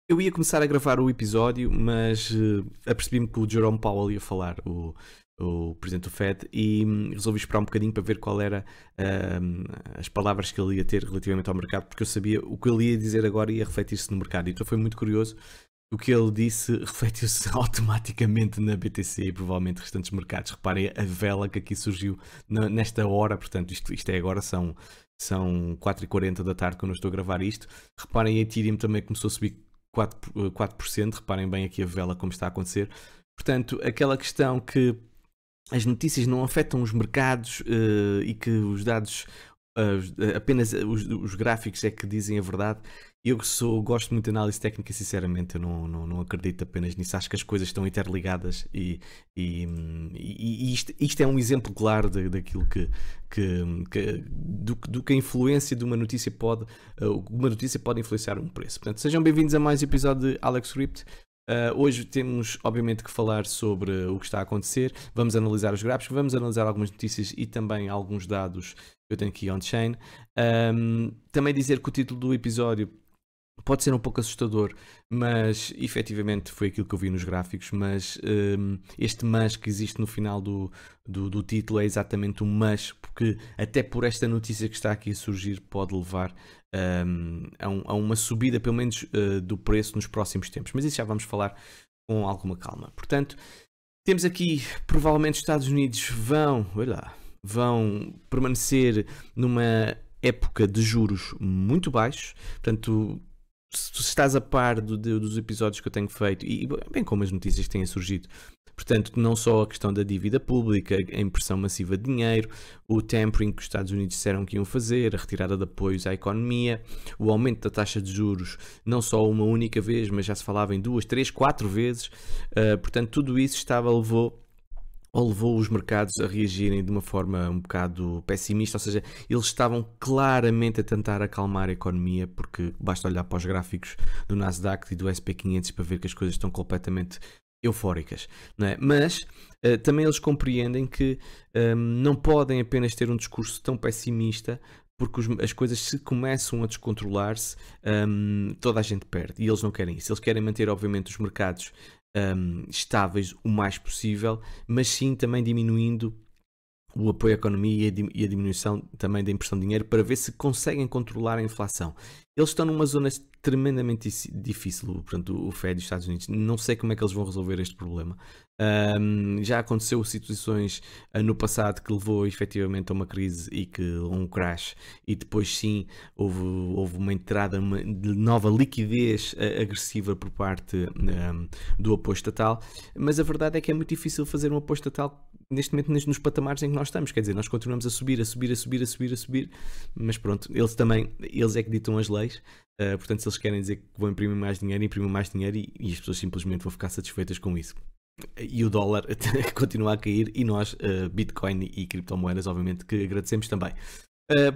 Eu ia começar a gravar o episódio, mas apercebi-me que o Jerome Powell ia falar, o presidente do Fed, e resolvi esperar um bocadinho para ver qual era as palavras que ele ia ter relativamente ao mercado, porque eu sabia o que ele ia dizer agora ia refletir-se no mercado. Então foi muito curioso. O que ele disse refletiu-se automaticamente na BTC e provavelmente restantes mercados. Reparem a vela que aqui surgiu nesta hora, portanto isto é agora, são 4h40 da tarde quando eu estou a gravar isto. Reparem, a Ethereum também começou a subir 4%, reparem bem aqui a vela como está a acontecer. Portanto, aquela questão que as notícias não afetam os mercados e que os dados, apenas os gráficos é que dizem a verdade. Eu gosto muito de análise técnica, sinceramente, eu não acredito apenas nisso. Acho que as coisas estão interligadas e isto é um exemplo claro daquilo do que a influência de uma notícia pode influenciar um preço. Portanto, sejam bem-vindos a mais um episódio de Alex Crypto. Hoje temos, obviamente, que falar sobre o que está a acontecer. Vamos analisar os gráficos, vamos analisar algumas notícias e também alguns dados que eu tenho aqui on-chain. Também dizer que o título do episódio pode ser um pouco assustador, mas efetivamente foi aquilo que eu vi nos gráficos. Mas este mas que existe no final do título é exatamente um mas, porque até por esta notícia que está aqui a surgir pode levar a uma subida, pelo menos, do preço nos próximos tempos. Mas isso já vamos falar com alguma calma. Portanto, temos aqui, provavelmente, os Estados Unidos vão permanecer numa época de juros muito baixos. Portanto, se estás a par dos episódios que eu tenho feito, e bem como as notícias que têm surgido, portanto, não só a questão da dívida pública, a impressão massiva de dinheiro, o tapering que os Estados Unidos disseram que iam fazer, a retirada de apoios à economia, o aumento da taxa de juros, não só uma única vez, mas já se falava em 2, 3, 4 vezes, portanto, tudo isso levou os mercados a reagirem de uma forma um bocado pessimista, ou seja, eles estavam claramente a tentar acalmar a economia, porque basta olhar para os gráficos do Nasdaq e do SP500 para ver que as coisas estão completamente eufóricas, não é? Mas também eles compreendem que não podem apenas ter um discurso tão pessimista, porque as coisas, se começam a descontrolar-se, toda a gente perde, e eles não querem isso. Eles querem manter, obviamente, os mercados estáveis o mais possível, mas sim também diminuindo o apoio à economia e a diminuição também da impressão de dinheiro, para ver se conseguem controlar a inflação. Eles estão numa zona tremendamente difícil, portanto, o Fed dos Estados Unidos. Não sei como é que eles vão resolver este problema. Já aconteceu situações no passado que levou efetivamente a uma crise e a um crash, e depois sim houve uma entrada de nova liquidez agressiva por parte do apoio estatal, mas a verdade é que é muito difícil fazer um apoio estatal neste momento nos patamares em que nós estamos. Quer dizer, nós continuamos a subir, mas pronto, eles é que ditam as leis. Portanto, se eles querem dizer que vão imprimir mais dinheiro e as pessoas simplesmente vão ficar satisfeitas com isso. E o dólar continua a cair, e nós, Bitcoin e criptomoedas, obviamente que agradecemos também.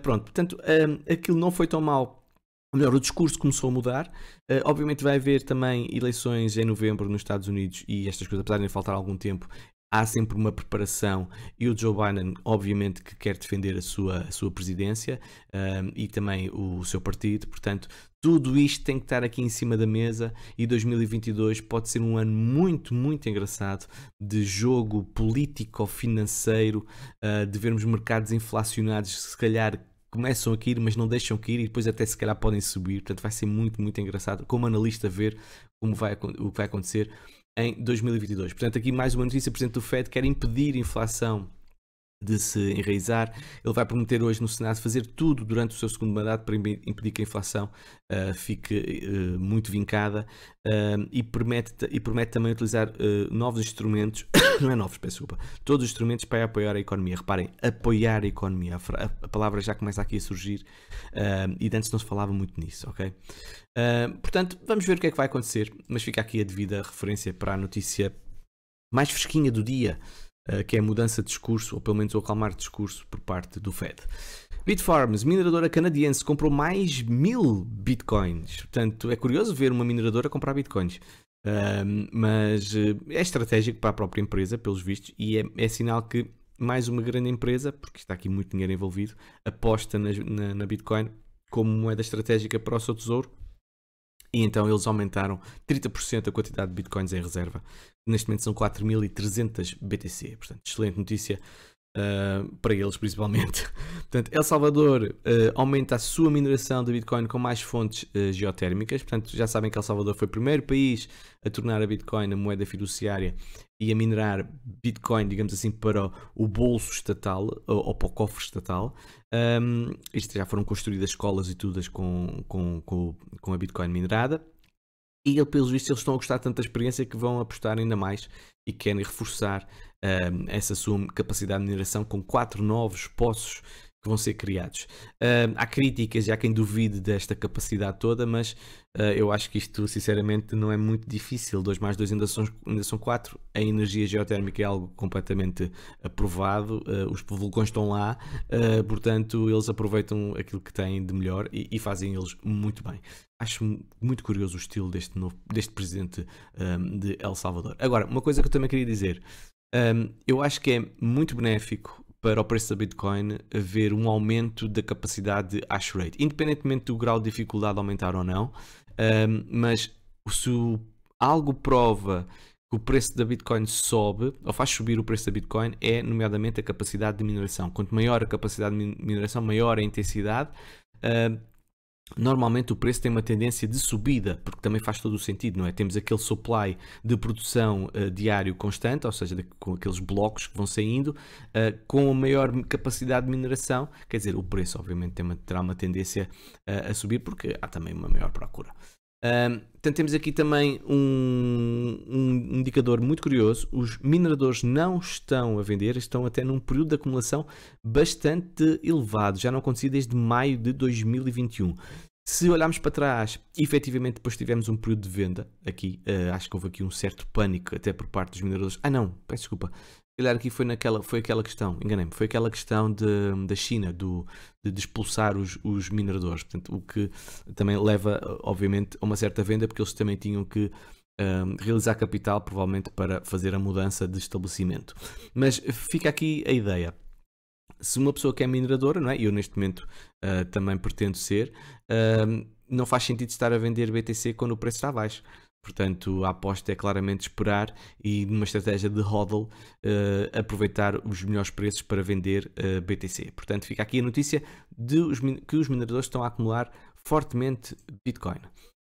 Pronto, portanto, aquilo não foi tão mal. Ou melhor, o discurso começou a mudar. Obviamente vai haver também eleições em novembro nos Estados Unidos, e estas coisas, apesar de faltar algum tempo, há sempre uma preparação, e o Joe Biden, obviamente, que quer defender a sua presidência e também o seu partido. Portanto, tudo isto tem que estar aqui em cima da mesa, e 2022 pode ser um ano muito, muito engraçado de jogo político-financeiro, de vermos mercados inflacionados, se calhar começam a cair, mas não deixam cair, e depois até se calhar podem subir. Portanto, vai ser muito, muito engraçado como analista ver o que vai acontecer em 2022. Portanto, aqui mais uma notícia: o presidente do Fed quer impedir a inflação de se enraizar. Ele vai prometer hoje no Senado fazer tudo durante o seu segundo mandato para impedir que a inflação fique muito vincada, e promete também utilizar novos instrumentos, não é novos, peço desculpa, todos os instrumentos para apoiar a economia. Reparem, apoiar a economia, a palavra já começa aqui a surgir, e antes não se falava muito nisso, ok? Portanto, vamos ver o que é que vai acontecer, mas fica aqui a devida referência para a notícia mais fresquinha do dia, que é a mudança de discurso, ou pelo menos o acalmar de discurso por parte do Fed. Bitfarms, mineradora canadiense, comprou mais 1000 bitcoins. Portanto, é curioso ver uma mineradora comprar bitcoins. Mas é estratégico para a própria empresa, pelos vistos, e é sinal que mais uma grande empresa, porque está aqui muito dinheiro envolvido, aposta na Bitcoin como moeda estratégica para o seu tesouro. E então eles aumentaram 30% a quantidade de bitcoins em reserva. Neste momento são 4.300 BTC. Portanto, excelente notícia para eles principalmente. Portanto, El Salvador aumenta a sua mineração de Bitcoin com mais fontes geotérmicas. Portanto, já sabem que El Salvador foi o primeiro país a tornar a Bitcoin a moeda fiduciária e a minerar Bitcoin, digamos assim, para o bolso estatal ou para o cofre estatal. Isto já foram construídas escolas e tudo com a Bitcoin minerada. E pelos vistos eles estão a gostar tanto da experiência que vão apostar ainda mais e querem reforçar essa sua capacidade de mineração com 4 novos poços que vão ser criados. Há críticas e há quem duvide desta capacidade toda, mas eu acho que isto sinceramente não é muito difícil. 2 mais 2 ainda são 4. A energia geotérmica é algo completamente aprovado, os vulcões estão lá, portanto eles aproveitam aquilo que têm de melhor e fazem eles muito bem. Acho muito curioso o estilo deste presidente de El Salvador. Agora, uma coisa que eu também queria dizer, eu acho que é muito benéfico para o preço da Bitcoin haver um aumento da capacidade de hash rate, independentemente do grau de dificuldade aumentar ou não, mas se algo prova que o preço da Bitcoin sobe, ou faz subir o preço da Bitcoin, é nomeadamente a capacidade de mineração. Quanto maior a capacidade de mineração, maior a intensidade. Normalmente o preço tem uma tendência de subida, porque também faz todo o sentido, não é? Temos aquele supply de produção diário constante, ou seja, com aqueles blocos que vão saindo, com a maior capacidade de mineração, quer dizer, o preço obviamente terá uma tendência a subir, porque há também uma maior procura. Portanto, temos aqui também um indicador muito curioso. Os mineradores não estão a vender, estão até num período de acumulação bastante elevado, já não acontecia desde maio de 2021. Se olharmos para trás, efetivamente depois tivemos um período de venda aqui, acho que houve aqui um certo pânico até por parte dos mineradores. Não, peço desculpa, calhar aqui foi aquela questão, enganei-me, foi aquela questão da China, de expulsar os mineradores, portanto, o que também leva, obviamente, a uma certa venda, porque eles também tinham que realizar capital, provavelmente, para fazer a mudança de estabelecimento. Mas fica aqui a ideia. Se uma pessoa que é mineradora, não é? Eu neste momento também pretendo ser, não faz sentido estar a vender BTC quando o preço está baixo. Portanto, a aposta é claramente esperar e numa estratégia de hodl aproveitar os melhores preços para vender BTC. Portanto, fica aqui a notícia que os mineradores estão a acumular fortemente Bitcoin.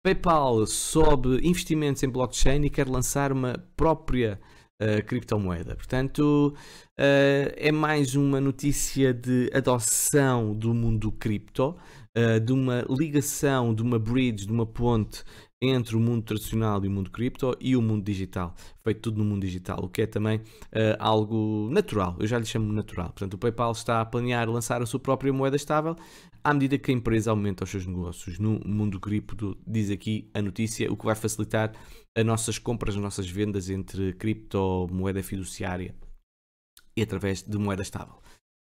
PayPal sobe investimentos em blockchain e quer lançar uma própria criptomoeda. Portanto, é mais uma notícia de adoção do mundo cripto, de uma ligação, de uma bridge, de uma ponte entre o mundo tradicional e o mundo cripto e o mundo digital, feito tudo no mundo digital, o que é também algo natural, eu já lhe chamo natural. Portanto, o PayPal está a planear lançar a sua própria moeda estável à medida que a empresa aumenta os seus negócios no mundo cripto, diz aqui a notícia, o que vai facilitar as nossas compras, as nossas vendas entre cripto, moeda fiduciária e através de moeda estável.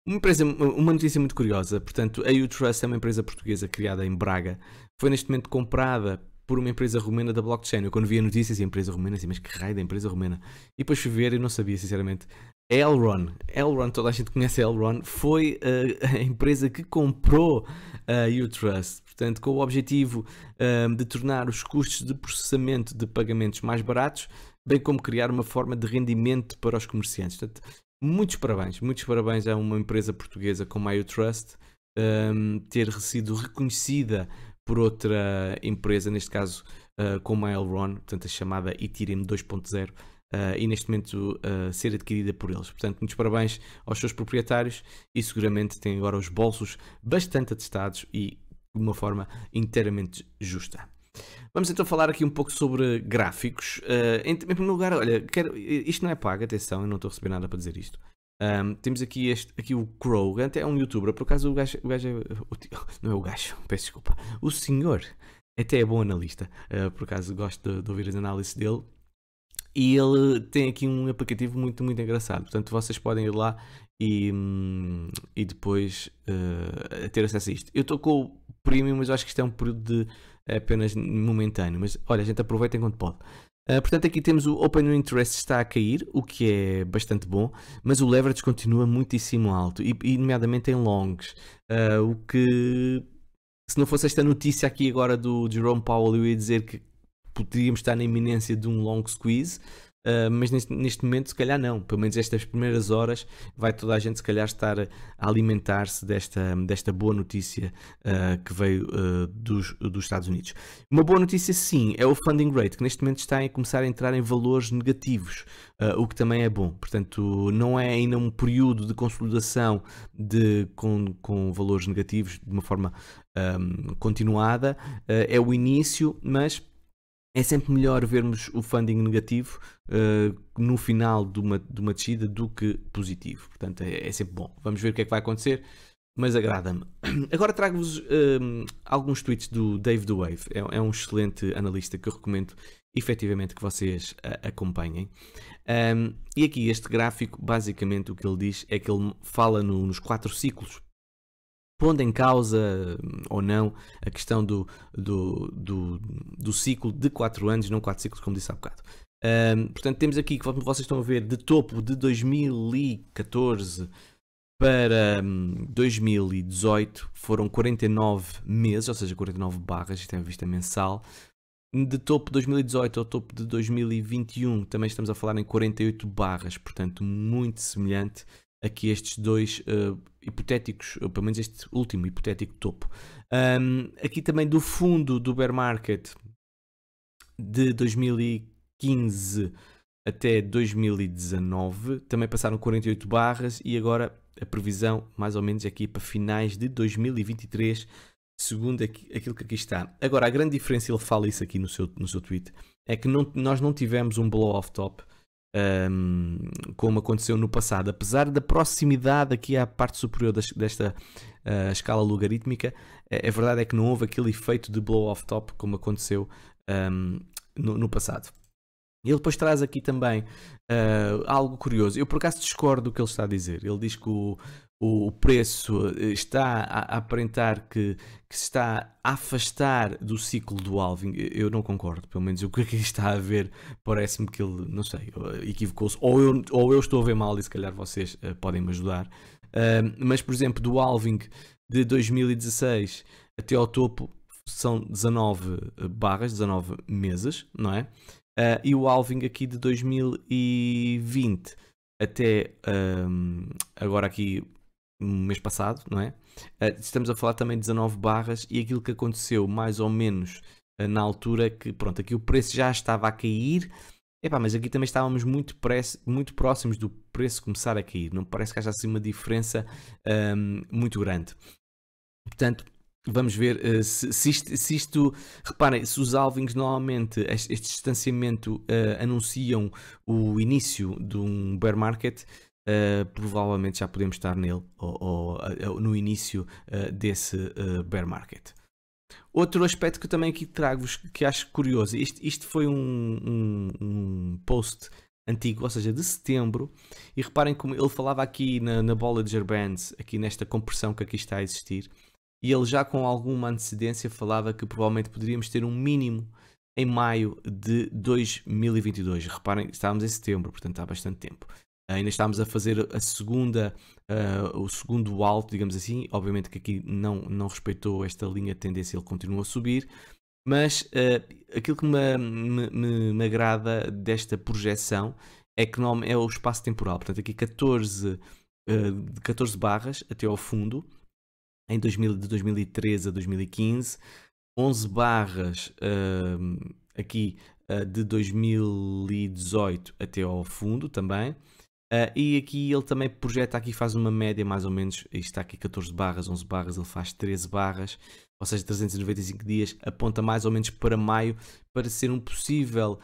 Uma notícia muito curiosa, portanto, a U-Trust é uma empresa portuguesa criada em Braga, foi neste momento comprada por uma empresa romena da blockchain. Eu quando vi a notícia, assim, empresa romena, assim, mas que raio da empresa romena? E depois fui ver e não sabia, sinceramente. Elrond, toda a gente conhece a Elrond, foi a empresa que comprou a U-Trust, portanto, com o objetivo de tornar os custos de processamento de pagamentos mais baratos, bem como criar uma forma de rendimento para os comerciantes. Portanto, muitos parabéns a uma empresa portuguesa como a U-Trust ter sido reconhecida por outra empresa, neste caso como a Elrond, portanto a chamada Ethereum 2.0, e neste momento ser adquirida por eles. Portanto, muitos parabéns aos seus proprietários e seguramente têm agora os bolsos bastante atestados e de uma forma inteiramente justa. Vamos então falar aqui um pouco sobre gráficos. Em primeiro lugar, olha, isto não é pago, atenção, eu não estou a receber nada para dizer isto. Temos aqui o Crow, até é um youtuber, por acaso o gajo não é o gajo, peço desculpa, o senhor até é bom analista, por acaso gosto de ouvir as análises dele, e ele tem aqui um aplicativo muito, muito engraçado, portanto vocês podem ir lá e depois ter acesso a isto. Eu estou com o Premium, mas eu acho que isto é um período apenas momentâneo, mas olha, a gente aproveita enquanto pode. Portanto, aqui temos o Open Interest está a cair, o que é bastante bom, mas o leverage continua muitíssimo alto, e nomeadamente em longs, o que se não fosse esta notícia aqui agora do Jerome Powell, eu ia dizer que poderíamos estar na iminência de um long squeeze. Mas neste momento se calhar não, pelo menos estas primeiras horas vai toda a gente se calhar estar a alimentar-se desta boa notícia que veio dos Estados Unidos. Uma boa notícia sim é o funding rate, que neste momento está a começar a entrar em valores negativos, o que também é bom. Portanto, não é ainda um período de consolidação com valores negativos de uma forma continuada, é o início, mas é sempre melhor vermos o funding negativo no final de uma descida do que positivo. Portanto, é sempre bom. Vamos ver o que é que vai acontecer, mas agrada-me. Agora trago-vos alguns tweets do Dave The Wave. É um excelente analista que eu recomendo efetivamente que vocês acompanhem. E aqui este gráfico, basicamente o que ele diz é que ele fala nos 4 ciclos, pondo em causa ou não a questão do ciclo de 4 anos, não 4 ciclos, como disse há bocado. Portanto, temos aqui, que vocês estão a ver, de topo de 2014 para 2018, foram 49 meses, ou seja, 49 barras, isto é uma vista mensal. De topo de 2018 ao topo de 2021, também estamos a falar em 48 barras, portanto, muito semelhante aqui estes dois hipotéticos, ou pelo menos este último hipotético topo. Aqui também do fundo do bear market de 2015 até 2019, também passaram 48 barras e agora a previsão mais ou menos aqui para finais de 2023, segundo aquilo que aqui está. Agora, a grande diferença, ele fala isso aqui no seu tweet, é que nós não tivemos um blow-off top, como aconteceu no passado, apesar da proximidade aqui à parte superior desta escala logarítmica. A verdade é que não houve aquele efeito de blow-off top como aconteceu no passado. Ele depois traz aqui também algo curioso. Eu por acaso discordo do que ele está a dizer. Ele diz que o preço está a aparentar que se está a afastar do ciclo do halving. Eu não concordo, pelo menos o que aqui está a ver parece-me que ele, não sei, equivocou-se, ou eu estou a ver mal e se calhar vocês podem me ajudar. Mas por exemplo, do halving de 2016 até ao topo são 19 barras, 19 meses, não é? E o halving aqui de 2020 até agora aqui no mês passado, não é? Estamos a falar também de 19 barras e aquilo que aconteceu mais ou menos na altura que, pronto, aqui o preço já estava a cair, mas aqui também estávamos muito próximos do preço começar a cair, não parece que haja assim uma diferença muito grande. Portanto, vamos ver se isto, reparem, se os halvings normalmente, este distanciamento anunciam o início de um bear market, provavelmente já podemos estar nele, ou no início desse bear market. Outro aspecto que eu também aqui trago-vos, que acho curioso, isto foi um post antigo, ou seja, de setembro, e reparem como ele falava aqui na Bollinger Bands, aqui nesta compressão que aqui está a existir, e ele já com alguma antecedência falava que provavelmente poderíamos ter um mínimo em maio de 2022. Reparem, estávamos em setembro, portanto há bastante tempo. Ainda estávamos a fazer o segundo alto, digamos assim. Obviamente que aqui não respeitou esta linha de tendência, ele continua a subir. Mas aquilo que me agrada desta projeção é que é o espaço temporal. Portanto, aqui 14 barras até ao fundo, de 2013 a 2015, 11 barras aqui de 2018 até ao fundo também, e aqui ele também projeta, aqui faz uma média mais ou menos, está aqui 14 barras, 11 barras, ele faz 13 barras, ou seja, 395 dias, aponta mais ou menos para maio, para ser um possível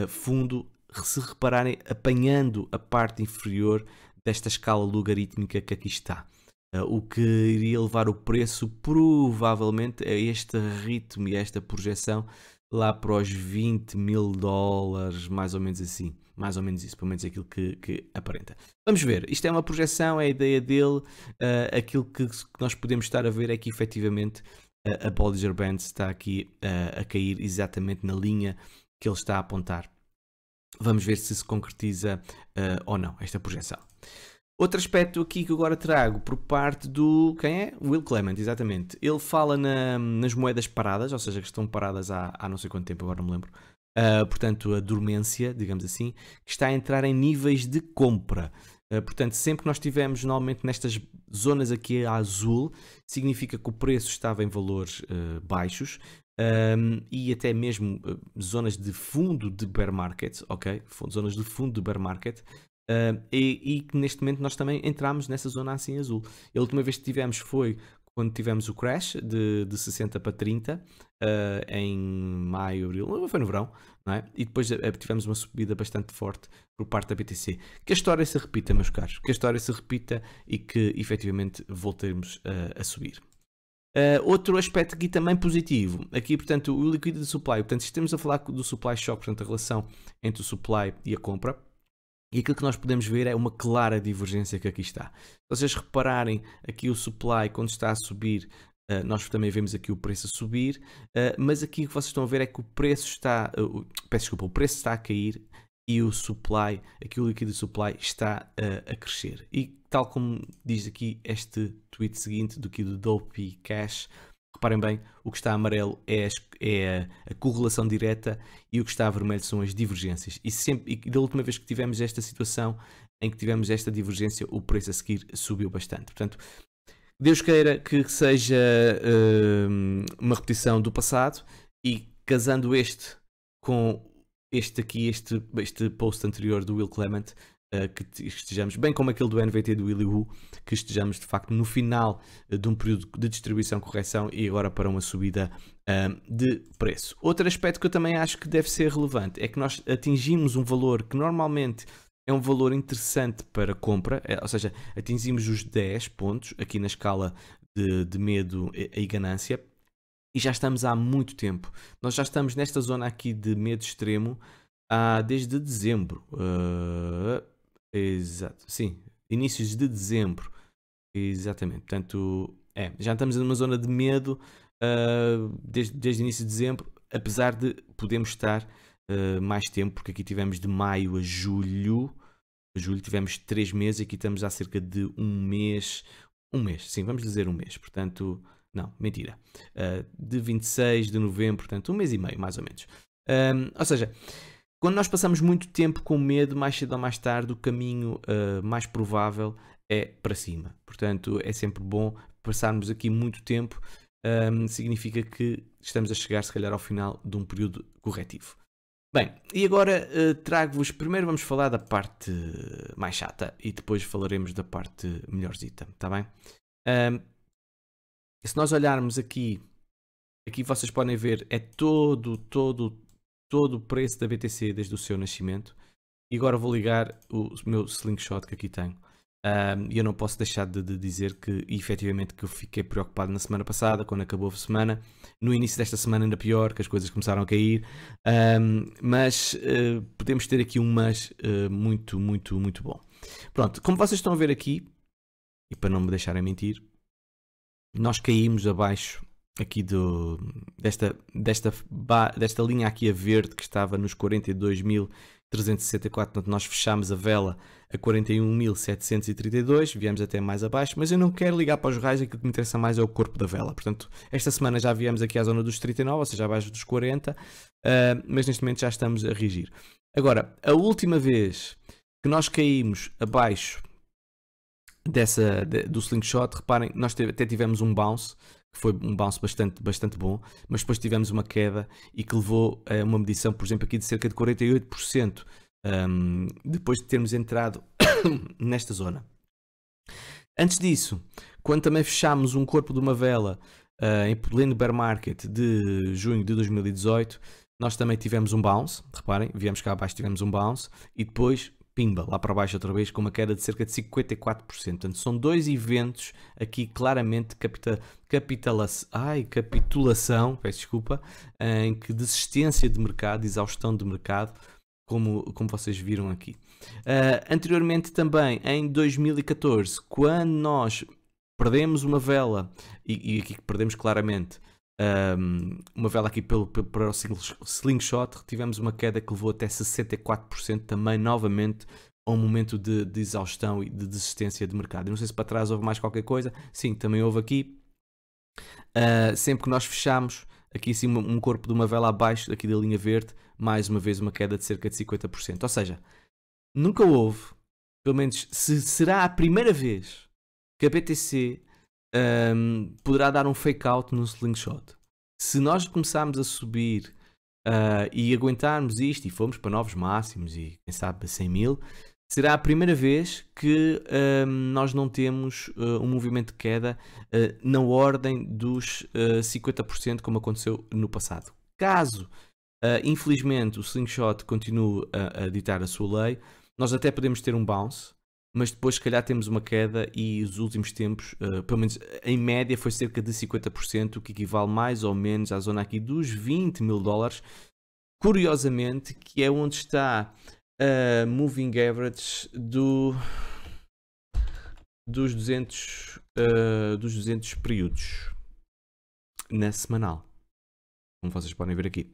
fundo, se repararem, apanhando a parte inferior desta escala logarítmica que aqui está. O que iria levar o preço provavelmente a este ritmo e a esta projeção lá para os 20 mil dólares, mais ou menos assim. Mais ou menos isso, pelo menos aquilo que aparenta. Vamos ver, isto é uma projeção, é a ideia dele. Aquilo que nós podemos estar a ver é que efetivamente a Bollinger Band está aqui a cair exatamente na linha que ele está a apontar. Vamos ver se concretiza ou não esta projeção. Outro aspecto aqui que eu agora trago por parte do... Quem é? Will Clement, exatamente. Ele fala nas moedas paradas, ou seja, que estão paradas há não sei quanto tempo, agora não me lembro. Portanto, a dormência, digamos assim, que está a entrar em níveis de compra. Portanto, sempre que nós estivermos normalmente nestas zonas aqui a azul, significa que o preço estava em valores baixos. E até mesmo zonas de fundo de bear market, ok? Zonas de fundo de bear market. E que neste momento nós também entramos nessa zona assim azul. A última vez que tivemos foi quando tivemos o crash de 60 para 30 em maio, abril, foi no verão, não é? E depois tivemos uma subida bastante forte por parte da BTC. Que a história se repita, meus caros, que a história se repita e que efetivamente voltemos a subir. Outro aspecto aqui também positivo, aqui portanto o liquidity supply, portanto se estamos a falar do supply shock, portanto a relação entre o supply e a compra, e aquilo que nós podemos ver é uma clara divergência que aqui está. Se vocês repararem aqui o supply quando está a subir, nós também vemos aqui o preço a subir, mas aqui o que vocês estão a ver é que o preço está, o preço está a cair e o supply, aqui o liquidity supply está a crescer. E tal como diz aqui este tweet seguinte do Dopey Cash, reparem bem, o que está amarelo é a correlação direta e o que está a vermelho são as divergências. E da última vez que tivemos esta situação, em que tivemos esta divergência, o preço a seguir subiu bastante. Portanto, Deus queira que seja uma repetição do passado e casando este com este post anterior do Will Clement, que estejamos, bem como aquele do NVT do Willy Woo, que estejamos de facto no final de um período de distribuição, correção e agora para uma subida de preço. Outro aspecto que eu também acho que deve ser relevante é que nós atingimos um valor que normalmente é um valor interessante para compra, ou seja, atingimos os 10 pontos aqui na escala de medo e ganância. E já estamos há muito tempo. Nós já estamos nesta zona aqui de medo extremo desde dezembro. Exato, sim, inícios de dezembro. Exatamente. Portanto, já estamos numa zona de medo desde início de dezembro, apesar de podermos estar mais tempo, porque aqui tivemos de maio a julho. A julho tivemos 3 meses, aqui estamos há cerca de um mês, sim, vamos dizer um mês. Portanto... Não, mentira. De 26 de novembro, portanto, um mês e meio, mais ou menos. Ou seja, quando nós passamos muito tempo com medo, mais cedo ou mais tarde, o caminho mais provável é para cima. Portanto, é sempre bom passarmos aqui muito tempo. Significa que estamos a chegar, se calhar, ao final de um período corretivo. Bem, e agora trago-vos... Primeiro vamos falar da parte mais chata e depois falaremos da parte melhorzita, está bem? Se nós olharmos aqui vocês podem ver, é todo o preço da BTC desde o seu nascimento. E agora vou ligar o meu slingshot que aqui tenho. E eu não posso deixar de dizer que, efetivamente, que eu fiquei preocupado na semana passada, quando acabou a semana. No início desta semana ainda pior, que as coisas começaram a cair. Mas podemos ter aqui um mas muito, muito, muito bom. Pronto, como vocês estão a ver aqui, e para não me deixarem mentir, nós caímos abaixo aqui desta linha aqui a verde que estava nos 42.364, portanto nós fechámos a vela a 41.732, viemos até mais abaixo, mas eu não quero ligar para os raios, aquilo que me interessa mais é o corpo da vela. Portanto, esta semana já viemos aqui à zona dos 39, ou seja, abaixo dos 40, mas neste momento já estamos a reagir. Agora, a última vez que nós caímos abaixo do slingshot, reparem, nós até tivemos um bounce, que foi um bounce bastante bom, mas depois tivemos uma queda e que levou a uma medição, por exemplo, aqui de cerca de 48%, depois de termos entrado nesta zona. Antes disso, quando também fechámos um corpo de uma vela em pleno bear market de junho de 2018, nós também tivemos um bounce, reparem, viemos cá abaixo, tivemos um bounce e depois pimba, lá para baixo outra vez, com uma queda de cerca de 54%. Portanto, são dois eventos aqui claramente capitulação, peço desculpa, em que desistência de mercado, exaustão de mercado, como vocês viram aqui. Anteriormente também, em 2014, quando nós perdemos uma vela, e aqui perdemos claramente, uma vela aqui para o slingshot, tivemos uma queda que levou até 64% também novamente a um momento de exaustão e de desistência de mercado. Eu não sei se para trás houve mais qualquer coisa. Sim, também houve aqui. Sempre que nós fechamos aqui em cima um corpo de uma vela abaixo aqui da linha verde, mais uma vez uma queda de cerca de 50%. Ou seja, nunca houve, pelo menos será a primeira vez que a BTC poderá dar um fake out no slingshot. Se nós começarmos a subir e aguentarmos isto e formos para novos máximos e quem sabe a 100 mil, será a primeira vez que nós não temos um movimento de queda na ordem dos 50% como aconteceu no passado. Caso, infelizmente, o slingshot continue a ditar a sua lei, nós até podemos ter um bounce, mas depois se calhar temos uma queda e os últimos tempos, pelo menos em média, foi cerca de 50%, o que equivale mais ou menos à zona aqui dos 20 mil dólares. Curiosamente, que é onde está a moving average dos 200 períodos na semanal, como vocês podem ver aqui.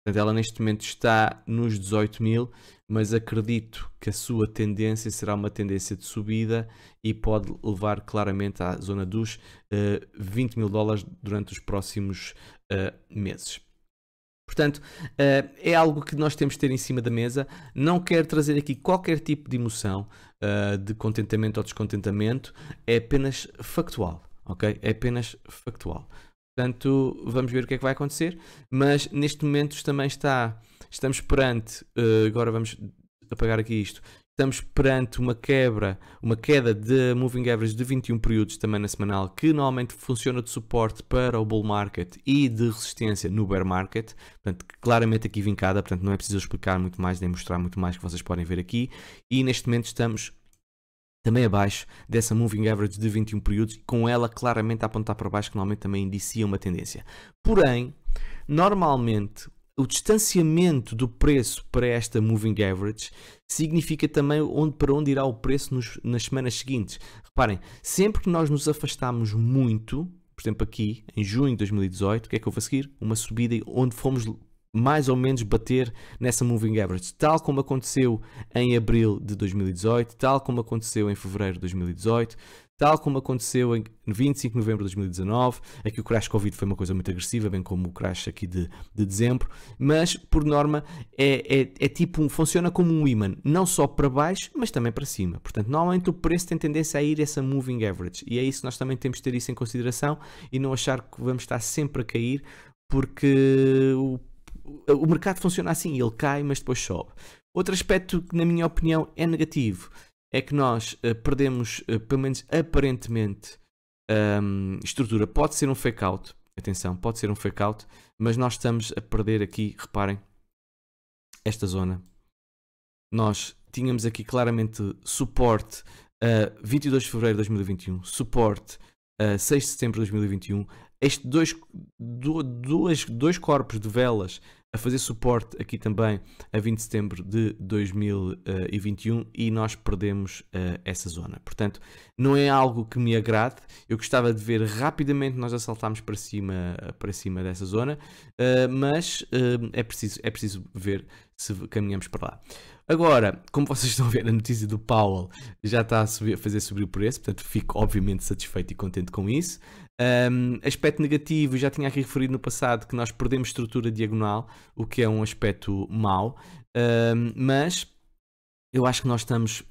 Portanto, ela neste momento está nos 18 mil, mas acredito que a sua tendência será uma tendência de subida e pode levar claramente à zona dos 20 mil dólares durante os próximos meses. Portanto, é algo que nós temos de ter em cima da mesa. Não quero trazer aqui qualquer tipo de emoção de contentamento ou descontentamento, é apenas factual, ok? É apenas factual. Portanto, vamos ver o que é que vai acontecer, mas neste momento também estamos perante, agora vamos apagar aqui isto, estamos perante uma queda de moving average de 21 períodos também na semanal, que normalmente funciona de suporte para o bull market e de resistência no bear market, portanto, claramente aqui vincada, portanto não é preciso explicar muito mais nem mostrar muito mais que vocês podem ver aqui, e neste momento estamos também abaixo dessa moving average de 21 períodos, com ela claramente a apontar para baixo, que normalmente também indicia uma tendência. Porém, normalmente, o distanciamento do preço para esta moving average significa também para onde irá o preço nas semanas seguintes. Reparem, sempre que nós nos afastamos muito, por exemplo aqui, em junho de 2018, o que é que eu vou seguir? Uma subida onde fomos mais ou menos bater nessa moving average, tal como aconteceu em abril de 2018, tal como aconteceu em fevereiro de 2018, tal como aconteceu em 25 de novembro de 2019. Aqui o crash Covid foi uma coisa muito agressiva, bem como o crash aqui de dezembro, mas por norma é tipo, funciona como um imã, não só para baixo, mas também para cima. Portanto, normalmente o preço tem tendência a ir essa moving average, e é isso que nós também temos de ter isso em consideração e não achar que vamos estar sempre a cair, porque o mercado funciona assim, ele cai, mas depois sobe. Outro aspecto que, na minha opinião, é negativo, é que nós perdemos, pelo menos aparentemente, estrutura. Pode ser um fake out, atenção, pode ser um fake out, mas nós estamos a perder aqui, reparem, esta zona. Nós tínhamos aqui claramente suporte a 22 de fevereiro de 2021, suporte a 6 de setembro de 2021, estes dois corpos de velas a fazer suporte aqui também a 20 de setembro de 2021 e nós perdemos essa zona. Portanto, não é algo que me agrade. Eu gostava de ver rapidamente nós assaltarmos para cima dessa zona, mas é preciso ver se caminhamos para lá. Agora, como vocês estão a ver, a notícia do Powell já está a fazer subir o preço, portanto fico obviamente satisfeito e contente com isso. Aspecto negativo, já tinha aqui referido no passado que nós perdemos estrutura diagonal, o que é um aspecto mau, mas eu acho que nós estamos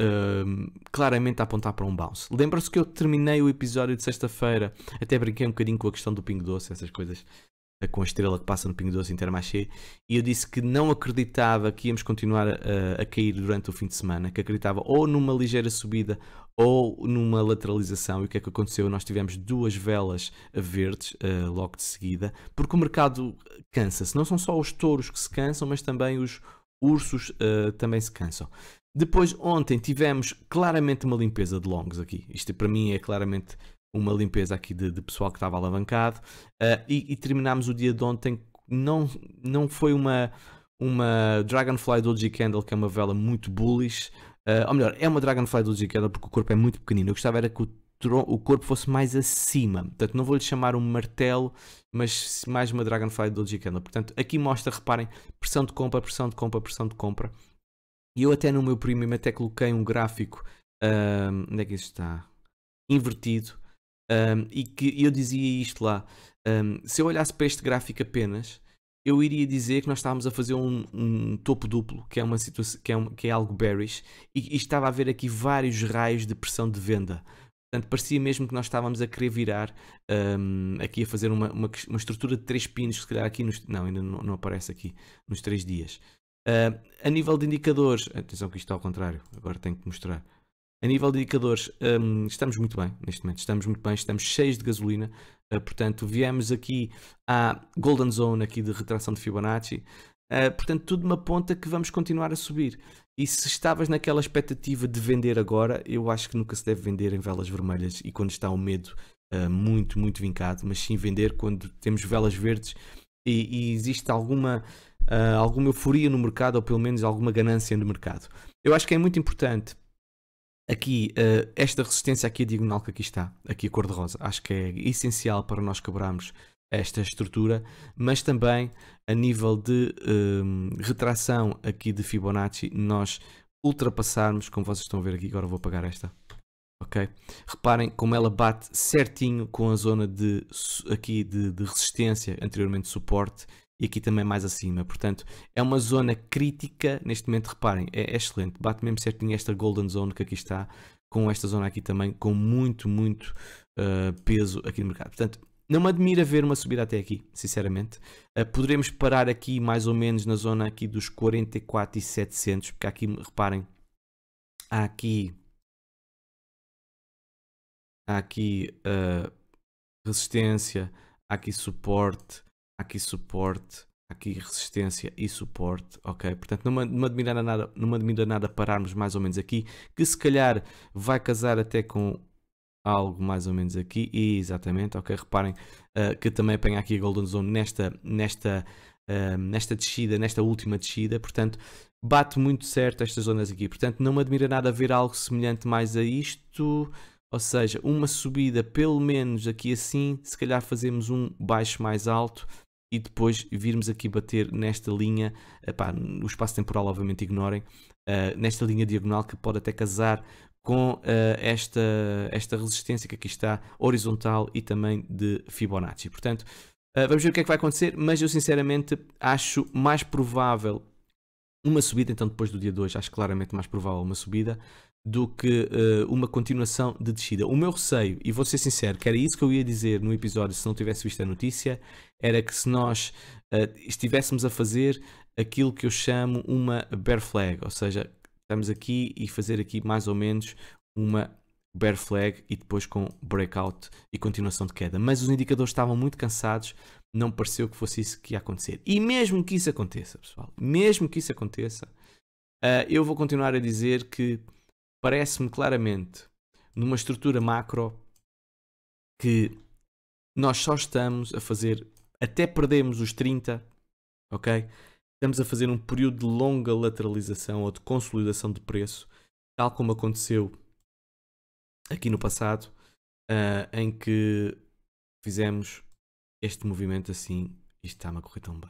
claramente a apontar para um bounce. Lembra-se que eu terminei o episódio de sexta-feira, até brinquei um bocadinho com a questão do Pingo Doce, essas coisas, com a estrela que passa no Pingo Doce Intermarché, e eu disse que não acreditava que íamos continuar a cair durante o fim de semana, que acreditava ou numa ligeira subida ou numa lateralização. E o que é que aconteceu? Nós tivemos duas velas verdes logo de seguida, porque o mercado cansa-se. Não são só os touros que se cansam, mas também os ursos também se cansam. Depois, ontem, tivemos claramente uma limpeza de longs aqui. Isto para mim é claramente uma limpeza aqui de pessoal que estava alavancado, e terminámos o dia de ontem. Não foi uma Dragonfly Doji Candle, que é uma vela muito bullish, ou melhor, é uma Dragonfly Doji Candle porque o corpo é muito pequenino. Eu gostava era que o corpo fosse mais acima, portanto não vou-lhe chamar um martelo, mas mais uma Dragonfly Doji Candle. Portanto aqui mostra, reparem, pressão de compra, pressão de compra, pressão de compra. Eu até no meu premium até coloquei um gráfico, onde é que isso está? Invertido, e que eu dizia isto lá. Se eu olhasse para este gráfico apenas, eu iria dizer que nós estávamos a fazer um topo duplo, que é uma situação, que é algo bearish, e estava a haver aqui vários raios de pressão de venda. Portanto, parecia mesmo que nós estávamos a querer virar, aqui a fazer uma estrutura de 3 pinos, se calhar aqui não, ainda não aparece aqui, nos 3 dias. A nível de indicadores, atenção que isto está ao contrário, agora tenho que mostrar. A nível de indicadores, estamos muito bem neste momento, estamos muito bem, estamos cheios de gasolina, portanto viemos aqui à Golden Zone aqui de retração de Fibonacci, portanto tudo me aponta que vamos continuar a subir. E se estavas naquela expectativa de vender agora, eu acho que nunca se deve vender em velas vermelhas e quando está o medo muito, muito vincado, mas sim vender quando temos velas verdes e existe alguma euforia no mercado ou pelo menos alguma ganância no mercado. Eu acho que é muito importante aqui, esta resistência aqui a diagonal que aqui está, aqui a cor-de-rosa, acho que é essencial para nós quebrarmos esta estrutura, mas também a nível de retração aqui de Fibonacci, nós ultrapassarmos, como vocês estão a ver aqui, agora vou apagar esta, ok? Reparem como ela bate certinho com a zona de resistência, anteriormente suporte, e aqui também mais acima, portanto é uma zona crítica neste momento, reparem, é excelente, bate mesmo certinho esta Golden Zone que aqui está, com esta zona aqui também, com muito peso aqui no mercado, portanto não me admira ver uma subida até aqui, sinceramente. Poderemos parar aqui mais ou menos na zona aqui dos 44.700, porque aqui, reparem, há aqui resistência, há aqui suporte, aqui resistência e suporte, ok? Portanto, não me admira nada pararmos mais ou menos aqui, que se calhar vai casar até com algo mais ou menos aqui, exatamente, ok? Reparem que também apanha aqui a Golden Zone nesta descida, nesta última descida, portanto, bate muito certo estas zonas aqui, portanto, não me admira nada ver algo semelhante mais a isto, ou seja, uma subida pelo menos aqui assim, se calhar fazemos um baixo mais alto, e depois virmos aqui bater nesta linha, o espaço temporal obviamente ignorem, nesta linha diagonal que pode até casar com esta resistência que aqui está, horizontal e também de Fibonacci. Portanto, vamos ver o que é que vai acontecer, mas eu sinceramente acho mais provável uma subida, então depois do dia 2, acho claramente mais provável uma subida, do que uma continuação de descida. O meu receio, e vou ser sincero, que era isso que eu ia dizer no episódio se não tivesse visto a notícia, era que se nós estivéssemos a fazer aquilo que eu chamo uma bear flag, ou seja, estamos aqui e fazer aqui mais ou menos uma bear flag e depois com breakout e continuação de queda. Mas os indicadores estavam muito cansados, não pareceu que fosse isso que ia acontecer. E mesmo que isso aconteça, pessoal, mesmo que isso aconteça, eu vou continuar a dizer que parece-me claramente, numa estrutura macro, que nós só estamos a fazer, até perdemos os 30, ok? Estamos a fazer um período de longa lateralização ou de consolidação de preço, tal como aconteceu aqui no passado, em que fizemos este movimento assim, isto está-me a correr tão bem.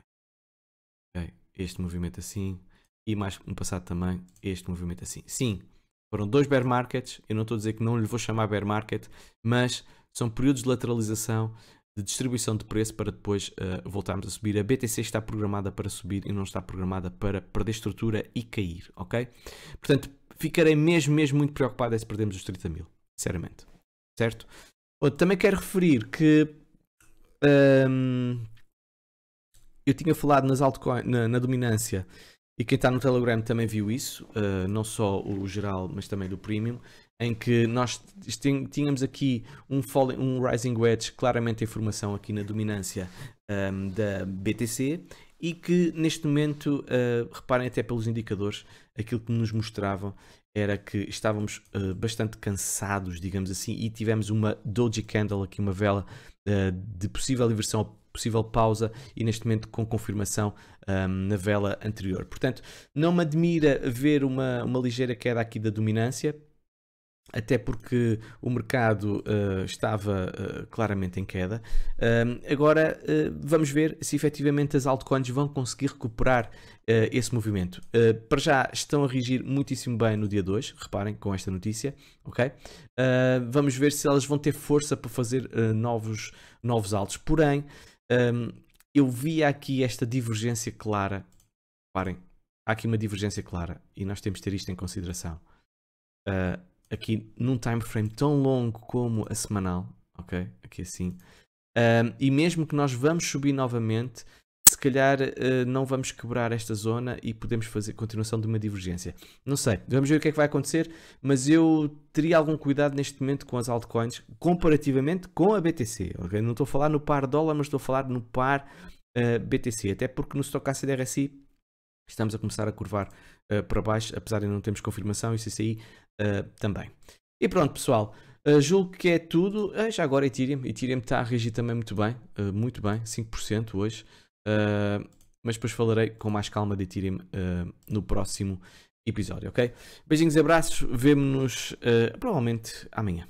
Okay? Este movimento assim, e mais no passado também, este movimento assim. Sim, foram 2 bear markets, eu não estou a dizer que não lhe vou chamar bear market, mas são períodos de lateralização, de distribuição de preço para depois voltarmos a subir. A BTC está programada para subir e não está programada para perder estrutura e cair, ok? Portanto, ficarei mesmo muito preocupado se perdermos os 30 mil, sinceramente, certo? Também quero referir que eu tinha falado nas altcoins, na dominância, e quem está no Telegram também viu isso, não só o geral, mas também do Premium, em que nós tínhamos aqui um Rising Wedge, claramente a informação aqui na dominância da BTC, e que neste momento, reparem até pelos indicadores, aquilo que nos mostravam era que estávamos bastante cansados, digamos assim, e tivemos uma Doji Candle, aqui uma vela de possível inversão, possível pausa, e neste momento com confirmação na vela anterior. Portanto, não me admira ver uma ligeira queda aqui da dominância, até porque o mercado estava claramente em queda. Agora vamos ver se efetivamente as altcoins vão conseguir recuperar esse movimento. Para já estão a reagir muitíssimo bem no dia 2, reparem com esta notícia, ok? Vamos ver se elas vão ter força para fazer novos altos. Porém, eu vi aqui esta divergência clara. Reparem, há aqui uma divergência clara e nós temos de ter isto em consideração. Aqui num time frame tão longo como a semanal, ok? Aqui assim. E mesmo que nós vamos subir novamente, se calhar não vamos quebrar esta zona e podemos fazer continuação de uma divergência. Não sei, vamos ver o que é que vai acontecer, mas eu teria algum cuidado neste momento com as altcoins, comparativamente com a BTC, ok? Não estou a falar no par dólar, mas estou a falar no par BTC, até porque no Stochastic RSI estamos a começar a curvar para baixo, apesar de não termos confirmação, e CCI também. E pronto, pessoal, julgo que é tudo. Já agora Ethereum está a reagir também muito bem, 5% hoje, mas depois falarei com mais calma de Ethereum no próximo episódio, ok? Beijinhos e abraços, vemo-nos provavelmente amanhã.